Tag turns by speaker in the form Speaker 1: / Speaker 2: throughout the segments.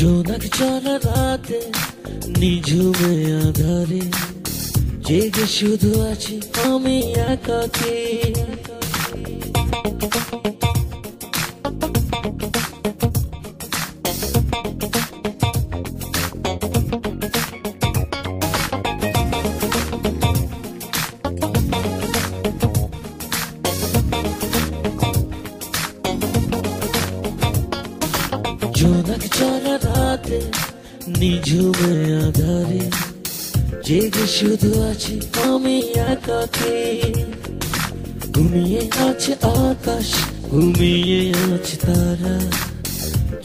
Speaker 1: জোনাক চলা রাতে নিঝুমে আধারে জেগে শুধু আছি আমি একাকী। জোনাক চলা রাতে নিঝুমে আধারে জেগে শুধু আছি আমি একাকী। ঘুমিয়ে আছে আকাশ, ঘুমিয়ে আছে তারা,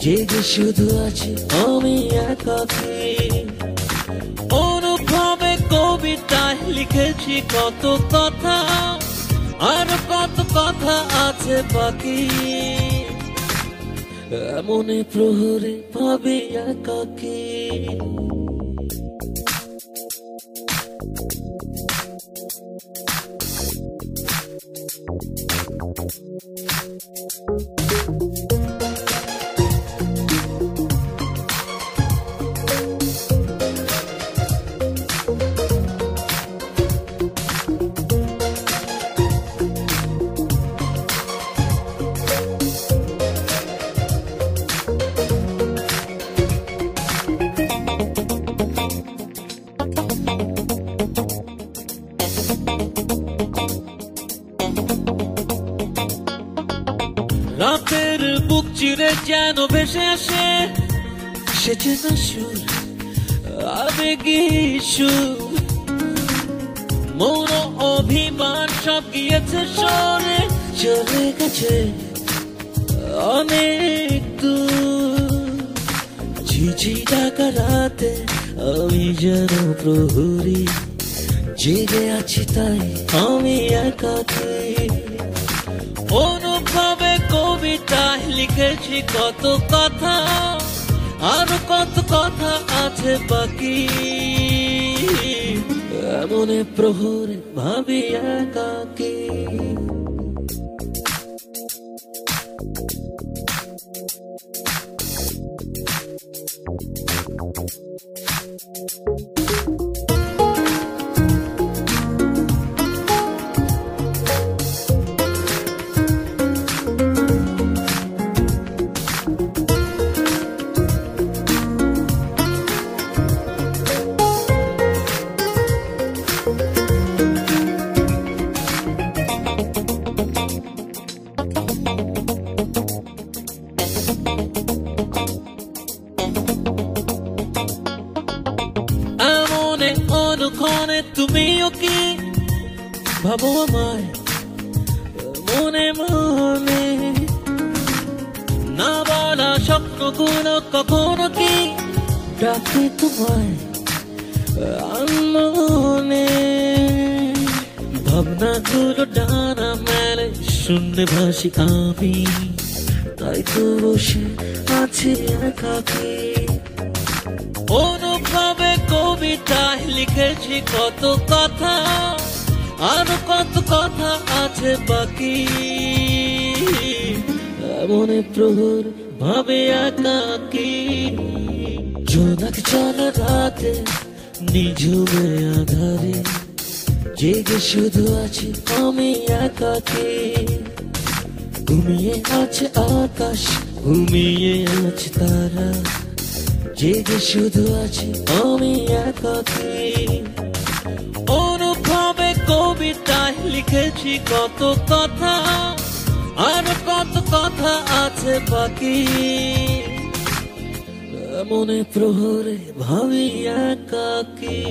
Speaker 1: জেগে শুধু আছি আমি একাকী। অনুভবে কবিতায় লিখেছি কত কথা, আর কত কথা আছে বাকি। এমনে প্রহরে ভাবি একাকী। রাতের বুক চিরে যেন ভেসে আসে সে চেনা সুর, আবেগী সুর। মৌন অভিমান সব গিয়েছে সরে, চলে গেছে অনেক দূর। ঝিঝি ডাকা রাতে আমি যেন প্রহরী, জেগে আছি তাই আমি একাকী। অনুভবে কবিতায় লিখেছি কত কথা, আর কত কথা আছে বাকি। এমনে প্রহরে ভাবি একাকী। এমনে অনুক্ষণে তুমিও কি ভাবো আমায় মনে মনে? না বলা স্বপ্নগুলো কখনো কি ডাকে তোমায় আনমনে? ভাবনাগুলো ডানা মেলে শূন্যে ভাসি আমি, তাই তো বসে আছি একাকী। অনুভবে কবিতায় লিখেছি কত কথা, আর কত কথা আছে বাকি। এমনে প্রহর ভাবে একাকী। জোনাক চলা রাতে নিঝুমে আধারে জেগে শুধু আছি আমি একাকী। ঘুমিয়ে আছে আকাশ, ঘুমিয়ে আছে তারা, জেগে শুধু আছি আমি একাকী। অনুভবে কবিতায় লিখেছি কত কথা, আর কত কথা আছে বাকি। এমনে প্রহরে ভাবি একাকী।